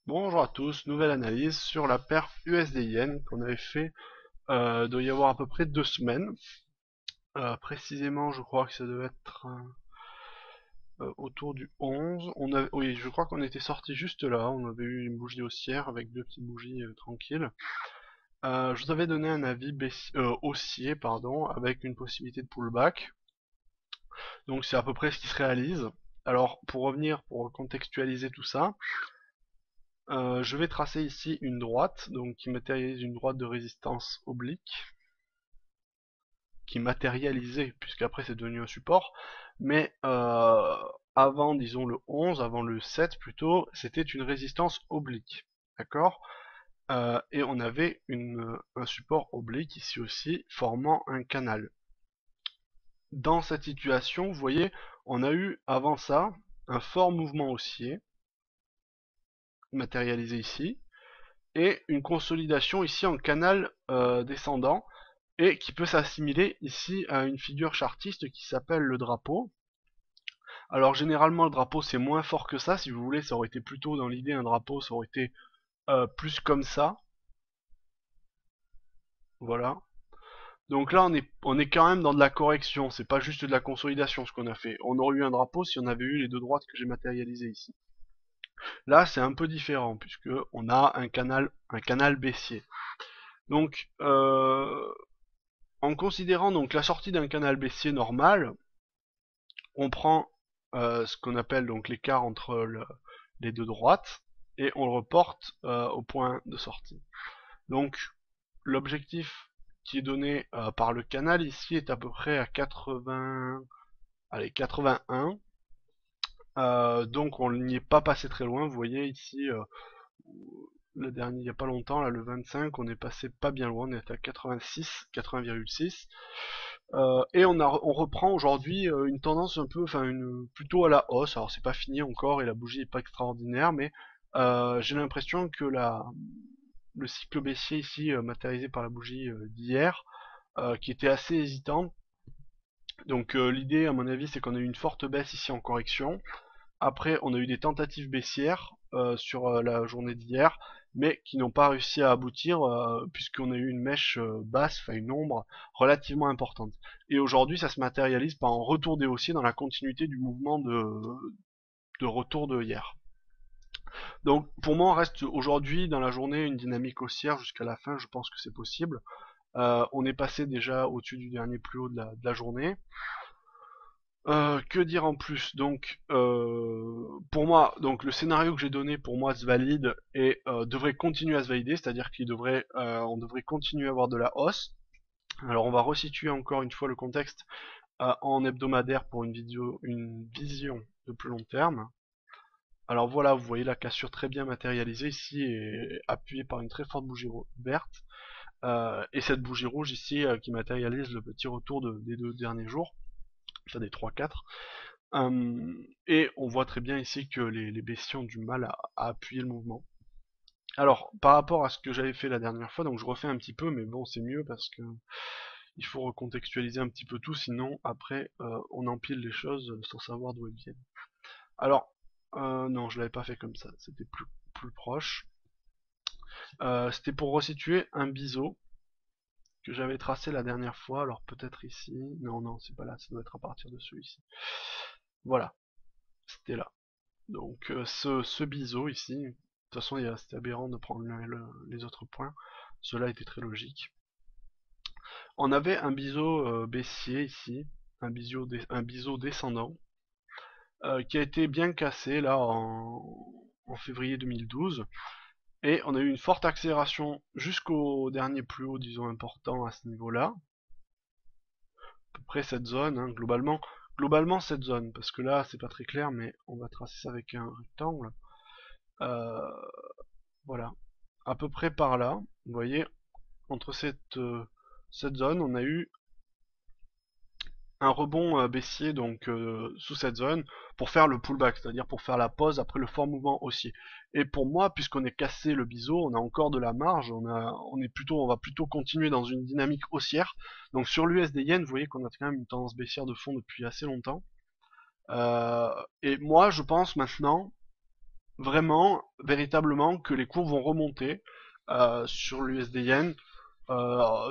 Bonjour à tous, nouvelle analyse sur la paire USD-Yen qu'on avait fait, doit y avoir à peu près 2 semaines. Précisément, je crois que ça devait être autour du 11. Oui, je crois qu'on était sorti juste là, on avait eu une bougie haussière avec deux petites bougies tranquilles. Je vous avais donné un avis haussier, pardon, avec une possibilité de pullback. Donc c'est à peu près ce qui se réalise. Alors pour revenir, pour contextualiser tout ça, je vais tracer ici une droite, donc qui matérialise une droite de résistance oblique, qui matérialisait, puisqu'après c'est devenu un support, mais avant, disons le 11, avant le 7 plutôt, c'était une résistance oblique, d'accord. Et on avait un support oblique ici aussi, formant un canal. Dans cette situation, vous voyez, on a eu avant ça un fort mouvement haussier, matérialisé ici, et une consolidation ici en canal descendant, et qui peut s'assimiler ici à une figure chartiste qui s'appelle le drapeau. Alors généralement le drapeau c'est moins fort que ça, si vous voulez ça aurait été plutôt dans l'idée un drapeau, ça aurait été plus comme ça, voilà. Donc là on est quand même dans de la correction, c'est pas juste de la consolidation ce qu'on a fait. On aurait eu un drapeau si on avait eu les deux droites que j'ai matérialisées ici. Là c'est un peu différent puisque on a un canal baissier. Donc en considérant donc la sortie d'un canal baissier normal, on prend ce qu'on appelle donc l'écart entre les deux droites et on le reporte au point de sortie. Donc l'objectif qui est donné par le canal ici est à peu près à 80, allez 81. Donc on n'y est pas passé très loin. Vous voyez ici le dernier il n'y a pas longtemps, là le 25, on est passé pas bien loin, on est à 86, 80,6. Et on reprend aujourd'hui une tendance un peu, enfin plutôt à la hausse. Alors c'est pas fini encore et la bougie est pas extraordinaire, mais j'ai l'impression que le cycle baissier ici matérialisé par la bougie d'hier, qui était assez hésitant. Donc l'idée à mon avis c'est qu'on a eu une forte baisse ici en correction. Après, on a eu des tentatives baissières sur la journée d'hier, mais qui n'ont pas réussi à aboutir puisqu'on a eu une mèche basse, enfin une ombre relativement importante. Et aujourd'hui, ça se matérialise par un retour des haussiers dans la continuité du mouvement de retour de hier. Donc pour moi, on reste aujourd'hui dans la journée une dynamique haussière jusqu'à la fin, je pense que c'est possible. On est passé déjà au-dessus du dernier plus haut de la journée. Que dire en plus? Donc, pour moi, donc le scénario que j'ai donné pour moi se valide et devrait continuer à se valider, c'est-à-dire on devrait continuer à avoir de la hausse. Alors, on va resituer encore une fois le contexte en hebdomadaire pour une vision de plus long terme. Alors voilà, vous voyez la cassure très bien matérialisée ici et appuyée par une très forte bougie verte. Et cette bougie rouge ici qui matérialise le petit retour des 2 derniers jours, enfin des 3-4. Et on voit très bien ici que les baissiers ont du mal à appuyer le mouvement. Alors, par rapport à ce que j'avais fait la dernière fois, donc je refais un petit peu, mais bon, c'est mieux parce que il faut recontextualiser un petit peu tout, sinon après on empile les choses sans savoir d'où elles viennent. Alors, non, je l'avais pas fait comme ça, c'était plus proche. C'était pour resituer un biseau que j'avais tracé la dernière fois, alors peut-être ici, non, c'est pas là, ça doit être à partir de celui-ci. Voilà, c'était là. Donc ce biseau ici, de toute façon c'était aberrant de prendre les autres points, cela était très logique. On avait un biseau baissier ici, un biseau descendant, qui a été bien cassé là en février 2012, et on a eu une forte accélération jusqu'au dernier plus haut, disons important à ce niveau-là, à peu près cette zone, hein, globalement cette zone, parce que là c'est pas très clair, mais on va tracer ça avec un rectangle. Euh, voilà, à peu près par là, vous voyez, entre cette zone, on a eu un rebond baissier donc sous cette zone pour faire le pullback, c'est-à-dire pour faire la pause après le fort mouvement haussier. Et pour moi, puisqu'on est cassé le biseau, on a encore de la marge, on va plutôt continuer dans une dynamique haussière. Donc sur l'USD Yen, vous voyez qu'on a quand même une tendance baissière de fond depuis assez longtemps. Et moi, je pense maintenant vraiment, véritablement, que les cours vont remonter sur l'USD Yen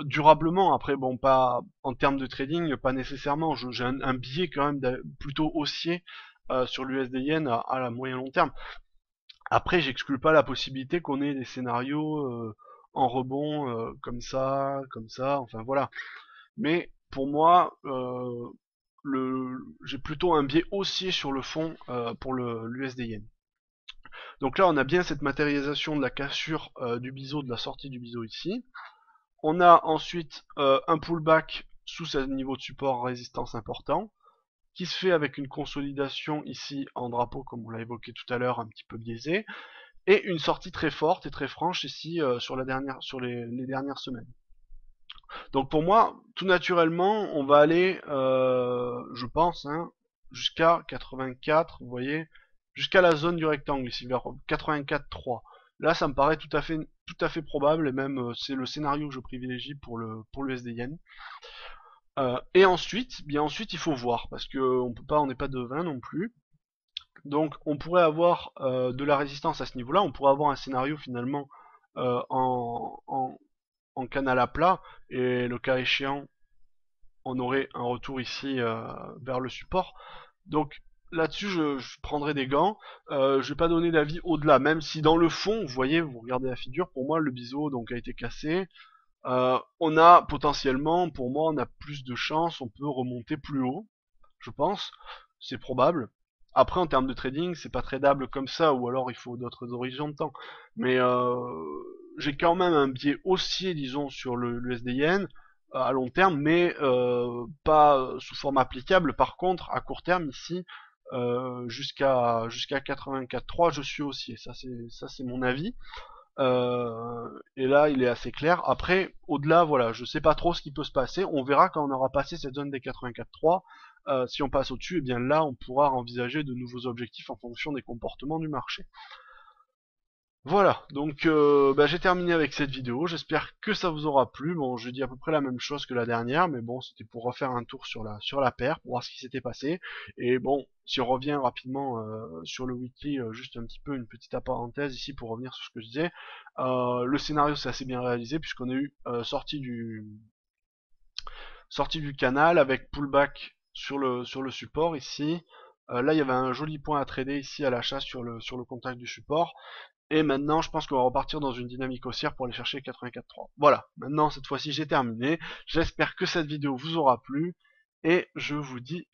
durablement. Après, bon, pas en termes de trading, pas nécessairement. J'ai un biais quand même plutôt haussier sur l'USD Yen à la moyen long terme. Après, j'exclus pas la possibilité qu'on ait des scénarios en rebond comme ça, enfin voilà. Mais pour moi, j'ai plutôt un biais haussier sur le fond pour l'USD Yen. Donc là, on a bien cette matérialisation de la cassure du biseau, de la sortie du biseau ici. On a ensuite un pullback sous ce niveau de support résistance important, qui se fait avec une consolidation ici en drapeau, comme on l'a évoqué tout à l'heure, un petit peu biaisé, et une sortie très forte et très franche ici sur les dernières semaines. Donc pour moi, tout naturellement, on va aller, je pense, hein, jusqu'à 84, vous voyez, jusqu'à la zone du rectangle ici, vers 84,3. Là, ça me paraît tout à fait probable, et même c'est le scénario que je privilégie pour le USD Yen. Et ensuite, bien ensuite, il faut voir, parce que on n'est pas devin non plus. Donc, on pourrait avoir de la résistance à ce niveau-là. On pourrait avoir un scénario finalement en canal à plat, et le cas échéant, on aurait un retour ici vers le support. Donc là-dessus, je prendrai des gants. Je vais pas donner d'avis au-delà, même si dans le fond, vous voyez, vous regardez la figure, pour moi le biseau donc a été cassé. On a potentiellement, pour moi, on a plus de chances, on peut remonter plus haut, je pense, c'est probable. Après, en termes de trading, c'est pas tradable comme ça, ou alors il faut d'autres horizons de temps. Mais j'ai quand même un biais haussier, disons, sur le USD Yen à long terme, mais pas sous forme applicable. Par contre, à court terme, ici, jusqu'à 84,3, je suis haussier. Ça, c'est mon avis. Et là, il est assez clair. Après, au-delà, voilà, je sais pas trop ce qui peut se passer. On verra quand on aura passé cette zone des 84,3. Si on passe au-dessus, et bien là, on pourra envisager de nouveaux objectifs en fonction des comportements du marché. Voilà, donc j'ai terminé avec cette vidéo, j'espère que ça vous aura plu. Bon, je dis à peu près la même chose que la dernière, mais bon, c'était pour refaire un tour sur la paire, pour voir ce qui s'était passé. Et bon, si on revient rapidement sur le weekly, juste un petit peu une petite parenthèse ici pour revenir sur ce que je disais. Le scénario s'est assez bien réalisé puisqu'on a eu sortie du canal avec pullback sur le support ici. Là, il y avait un joli point à trader ici à l'achat sur le contact du support. Et maintenant, je pense qu'on va repartir dans une dynamique haussière pour aller chercher 84.3. Voilà, maintenant, cette fois-ci, j'ai terminé. J'espère que cette vidéo vous aura plu. Et je vous dis